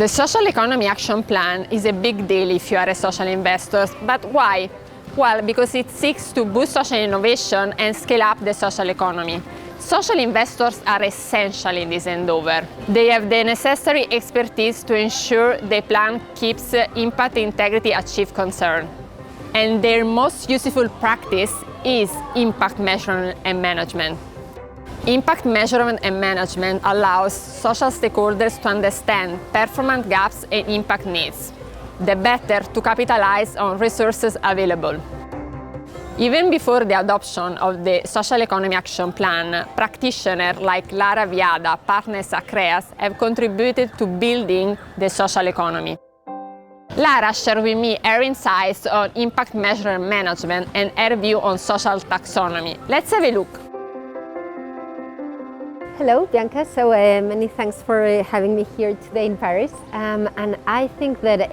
The Social Economy Action Plan is a big deal if you are a social investor, but why? Well, because it seeks to boost social innovation and scale up the social economy. Social investors are essential in this endeavor. They have the necessary expertise to ensure the plan keeps impact integrity a chief concern. And their most useful practice is impact measurement and management. Impact measurement and management allows social stakeholders to understand performance gaps and impact needs, the better to capitalize on resources available. Even before the adoption of the Social Economy Action Plan, practitioners like Lara Viada, partners at Creas, have contributed to building the social economy. Lara shared with me her insights on impact measurement management and her view on social taxonomy. Let's have a look. Hello, Bianca. So many thanks for having me here today in Paris. And I think that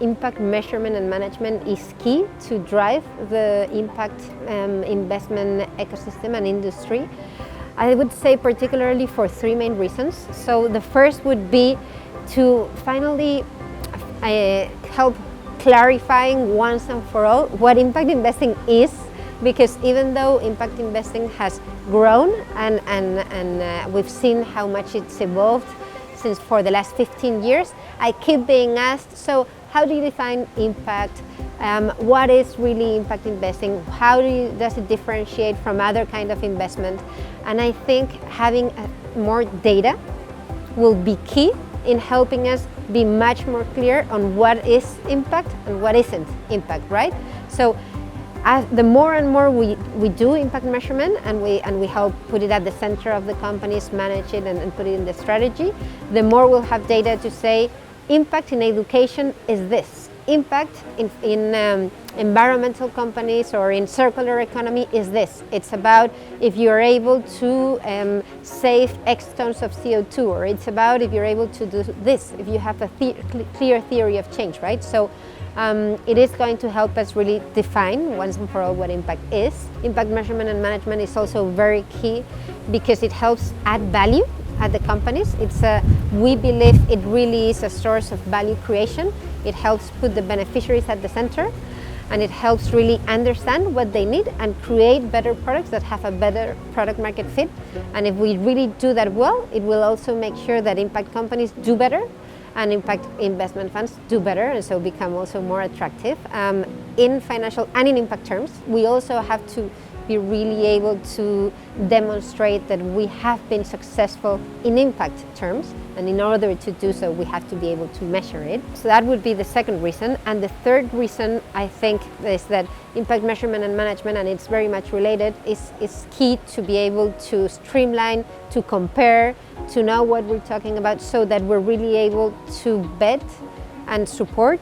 impact measurement and management is key to drive the impact investment ecosystem and industry. I would say particularly for three main reasons. So the first would be to finally help clarifying once and for all what impact investing is, because even though impact investing has grown and we've seen how much it's evolved since for the last 15 years, I keep being asked, so how do you define impact? What is really impact investing? How does it differentiate from other kind of investment? And I think having more data will be key in helping us be much more clear on what is impact and what isn't impact, right? So the more and more we do impact measurement and we help put it at the center of the companies, manage it and put it in the strategy, the more we'll have data to say impact in education is this. Impact in environmental companies or in circular economy is this. It's about if you're able to save X tons of CO2, or it's about if you're able to do this, if you have a clear theory of change, right? So it is going to help us really define once and for all what impact is. Impact measurement and management is also very key because it helps add value at the companies. We believe it really is a source of value creation. It helps put the beneficiaries at the center, and it helps really understand what they need and create better products that have a better product market fit. And if we really do that well, it will also make sure that impact companies do better and impact investment funds do better, and so become also more attractive in financial and in impact terms. We also have to be really able to demonstrate that we have been successful in impact terms, and in order to do so we have to be able to measure it. So that would be the second reason. And the third reason, I think, is that impact measurement and management, and it's very much related, is key to be able to streamline, to compare, to know what we're talking about, so that we're really able to bet and support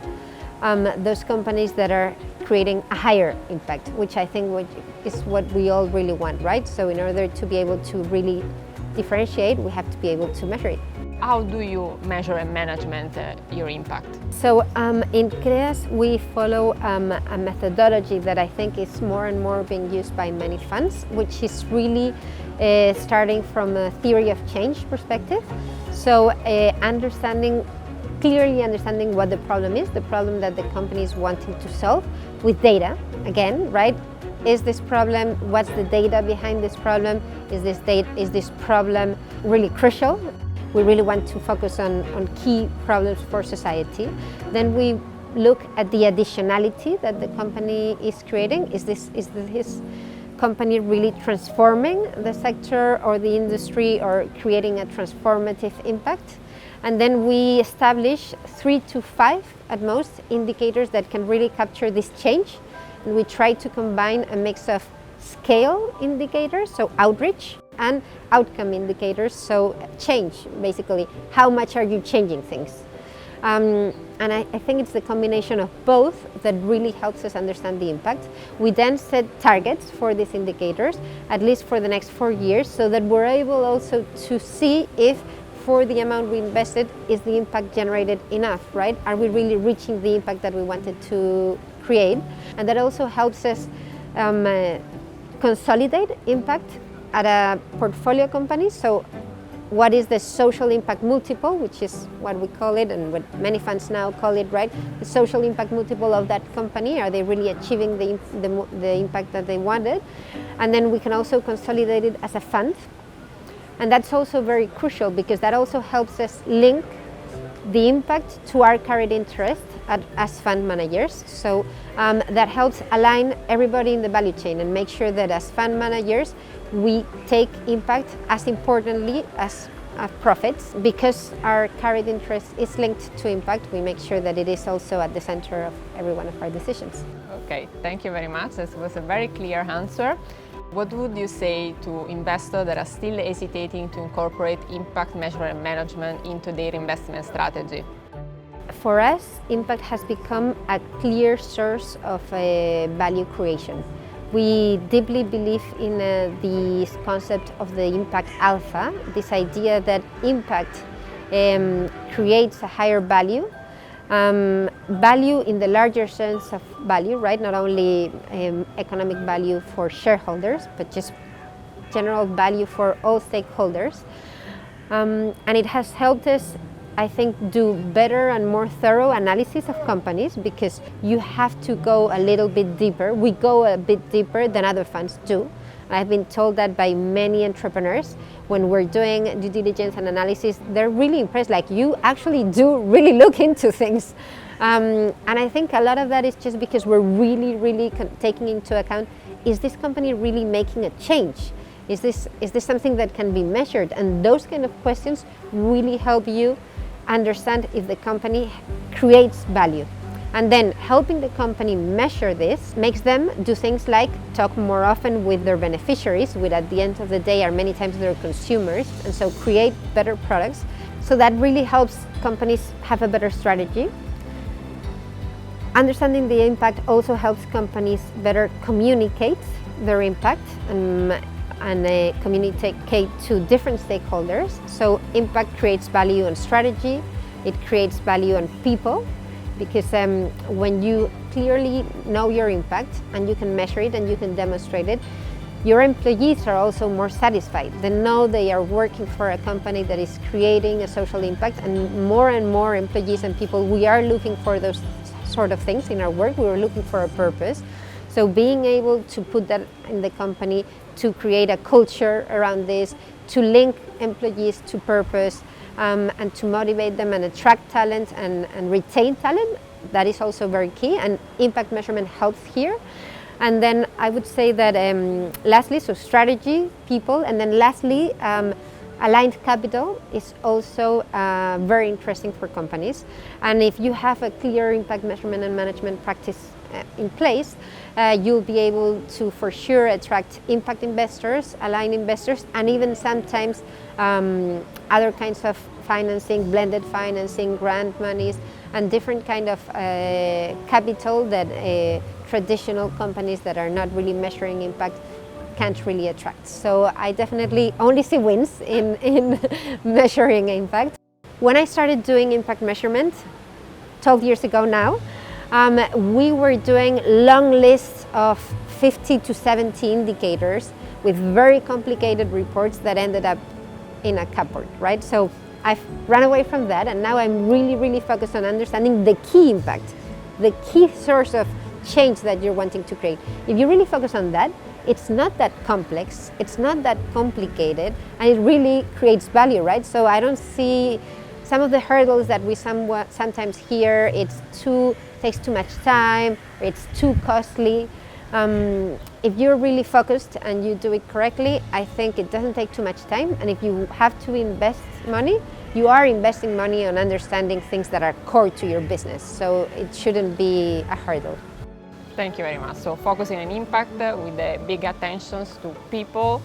those companies that are creating a higher impact, which I think is what we all really want, right? So in order to be able to really differentiate, we have to be able to measure it. How do you measure and management your impact? So in Creas, we follow a methodology that I think is more and more being used by many funds, which is really starting from a theory of change perspective. So clearly understanding what the problem is, the problem that the company is wanting to solve with data, again, right? Is this problem, what's the data behind this problem? Is this problem really crucial? We really want to focus on key problems for society. Then we look at the additionality that the company is creating. Is this company really transforming the sector or the industry, or creating a transformative impact? And then we establish 3 to 5 at most indicators that can really capture this change. And we try to combine a mix of scale indicators, so outreach, and outcome indicators, so change, basically. How much are you changing things? And I think it's the combination of both that really helps us understand the impact. We then set targets for these indicators, at least for the next 4 years, so that we're able also to see if for the amount we invested, is the impact generated enough, right? Are we really reaching the impact that we wanted to create? And that also helps us consolidate impact at a portfolio company. So what is the social impact multiple, which is what we call it and what many funds now call it, right? The social impact multiple of that company. Are they really achieving the impact that they wanted? And then we can also consolidate it as a fund. And that's also very crucial because that also helps us link the impact to our carried interest as fund managers. So that helps align everybody in the value chain and make sure that as fund managers we take impact as importantly as profits. Because our carried interest is linked to impact, we make sure that it is also at the center of every one of our decisions. Okay, thank you very much. This was a very clear answer. What would you say to investors that are still hesitating to incorporate impact measurement management into their investment strategy? For us, impact has become a clear source of value creation. We deeply believe in this concept of the impact alpha, this idea that impact creates a higher value. Value in the larger sense of value, right? Not only economic value for shareholders, but just general value for all stakeholders. And it has helped us, I think, do better and more thorough analysis of companies because you have to go a little bit deeper. We go a bit deeper than other funds do. I've been told that by many entrepreneurs. When we're doing due diligence and analysis, they're really impressed, like you actually do really look into things. And I think a lot of that is just because we're really taking into account, is this company really making a change? Is this something that can be measured? And those kind of questions really help you understand if the company creates value. And then helping the company measure this makes them do things like talk more often with their beneficiaries, which at the end of the day are many times their consumers, and so create better products. So that really helps companies have a better strategy. Understanding the impact also helps companies better communicate their impact and communicate to different stakeholders. So impact creates value on strategy, it creates value on people, because when you clearly know your impact and you can measure it and you can demonstrate it, your employees are also more satisfied. They know they are working for a company that is creating a social impact, and more employees and people, we are looking for those sort of things in our work. We are looking for a purpose. So being able to put that in the company, to create a culture around this, to link employees to purpose, and to motivate them and attract talent and retain talent, that is also very key, and impact measurement helps here. And then I would say that lastly, so strategy, people, and then lastly, aligned capital is also very interesting for companies. And if you have a clear impact measurement and management practice in place, you'll be able to for sure attract impact investors, aligned investors, and even sometimes other kinds of financing, blended financing, grant monies, and different kind of capital that traditional companies that are not really measuring impact can't really attract. So I definitely only see wins in measuring impact. When I started doing impact measurement 12 years ago now, we were doing long lists of 50 to 70 indicators with very complicated reports that ended up in a cupboard, right? So I've run away from that, and now I'm really focused on understanding the key impact, the key source of change that you're wanting to create. If you really focus on that, it's not that complex, it's not that complicated, and it really creates value, right? So I don't see some of the hurdles that we sometimes hear. Takes too much time, or it's too costly. If you're really focused and you do it correctly, I think it doesn't take too much time. And if you have to invest money, you are investing money on understanding things that are core to your business. So it shouldn't be a hurdle. Thank you very much. So focusing on impact with the big attentions to people,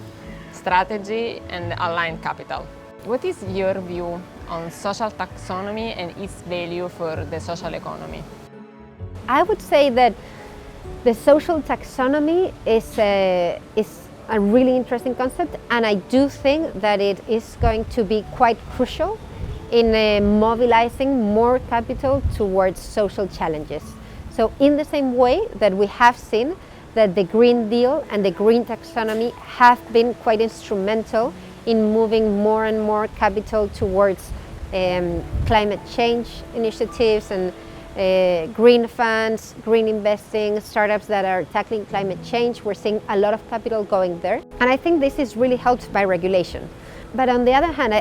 strategy, and aligned capital. What is your view on social taxonomy and its value for the social economy? I would say that the social taxonomy is a really interesting concept, and I do think that it is going to be quite crucial in mobilizing more capital towards social challenges. So in the same way that we have seen that the Green Deal and the Green Taxonomy have been quite instrumental in moving more and more capital towards climate change initiatives and green funds, green investing, startups that are tackling climate change. We're seeing a lot of capital going there. And I think this is really helped by regulation. But on the other hand,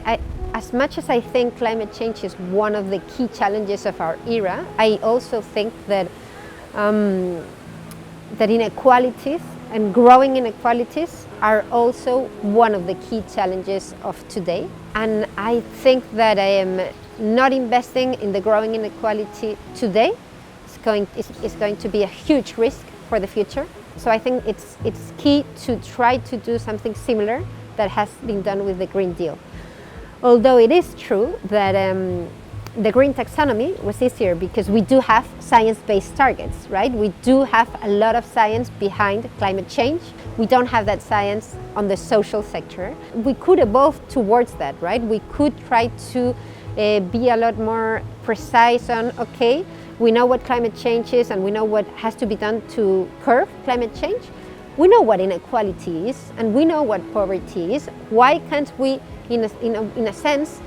as much as I think climate change is one of the key challenges of our era, I also think that that inequalities and growing inequalities are also one of the key challenges of today. And I think that I am not investing in the growing inequality today is going to be a huge risk for the future. So I think it's key to try to do something similar that has been done with the Green Deal. Although it is true that the Green Taxonomy was easier because we do have science-based targets, right? We do have a lot of science behind climate change. We don't have that science on the social sector. We could evolve towards that, right? We could try to be a lot more precise on, okay, we know what climate change is and we know what has to be done to curb climate change. We know what inequality is and we know what poverty is. Why can't we, in a sense,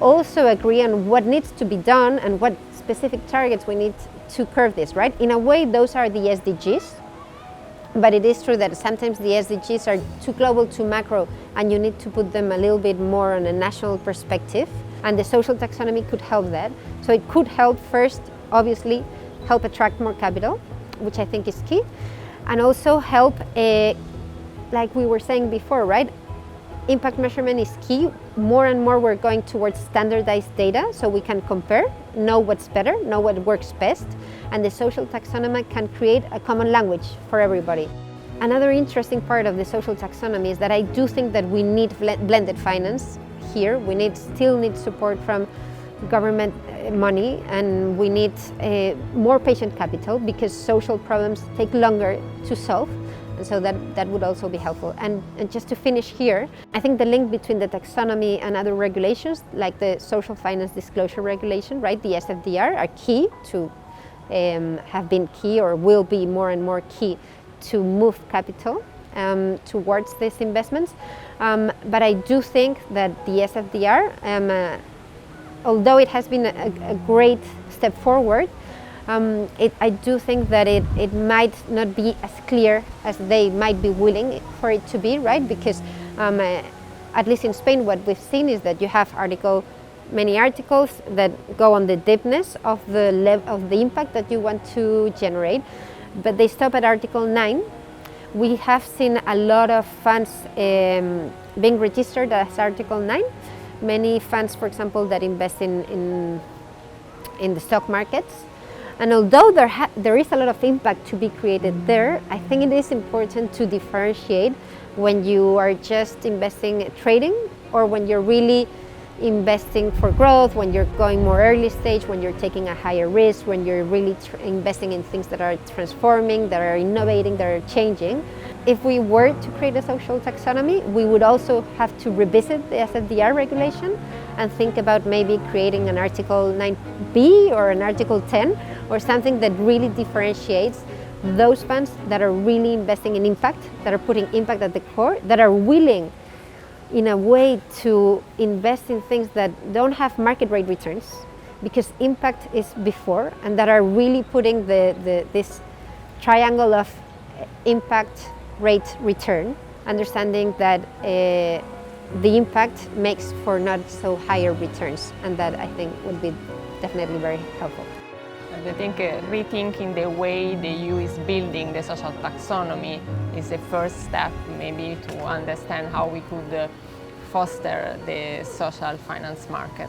also agree on what needs to be done and what specific targets we need to curb this, right? In a way, those are the SDGs, but it is true that sometimes the SDGs are too global, too macro, and you need to put them a little bit more on a national perspective, and the social taxonomy could help that. So it could help first, obviously, help attract more capital, which I think is key, and also help, like we were saying before, right? Impact measurement is key. More and more we're going towards standardized data so we can compare, know what's better, know what works best, and the social taxonomy can create a common language for everybody. Another interesting part of the social taxonomy is that I do think that we need blended finance here. We still need support from government money, and we need more patient capital because social problems take longer to solve. And so that would also be helpful. And just to finish here, I think the link between the taxonomy and other regulations, like the Social Finance Disclosure Regulation, right, the SFDR, are key to, have been key or will be more and more key to move capital towards these investments. But I do think that the SFDR, although it has been a great step forward, I do think that it might not be as clear as they might be willing for it to be, right? Because at least in Spain, what we've seen is that you have many articles that go on the deepness of the impact that you want to generate, but they stop at Article 9. We have seen a lot of funds being registered as Article 9. Many funds, for example, that invest in the stock markets. And although there is a lot of impact to be created there, I think it is important to differentiate when you are just investing trading or when you're really investing for growth, when you're going more early stage, when you're taking a higher risk, when you're really investing in things that are transforming, that are innovating, that are changing. If we were to create a social taxonomy, we would also have to revisit the SFDR regulation and think about maybe creating an Article 9B or an Article 10 or something that really differentiates those funds that are really investing in impact, that are putting impact at the core, that are willing in a way to invest in things that don't have market rate returns because impact is before, and that are really putting this triangle of impact, rate, return, understanding that the impact makes for not so higher returns, and that I think would be definitely very helpful. I think rethinking the way the EU is building the social taxonomy is the first step, maybe, to understand how we could foster the social finance market.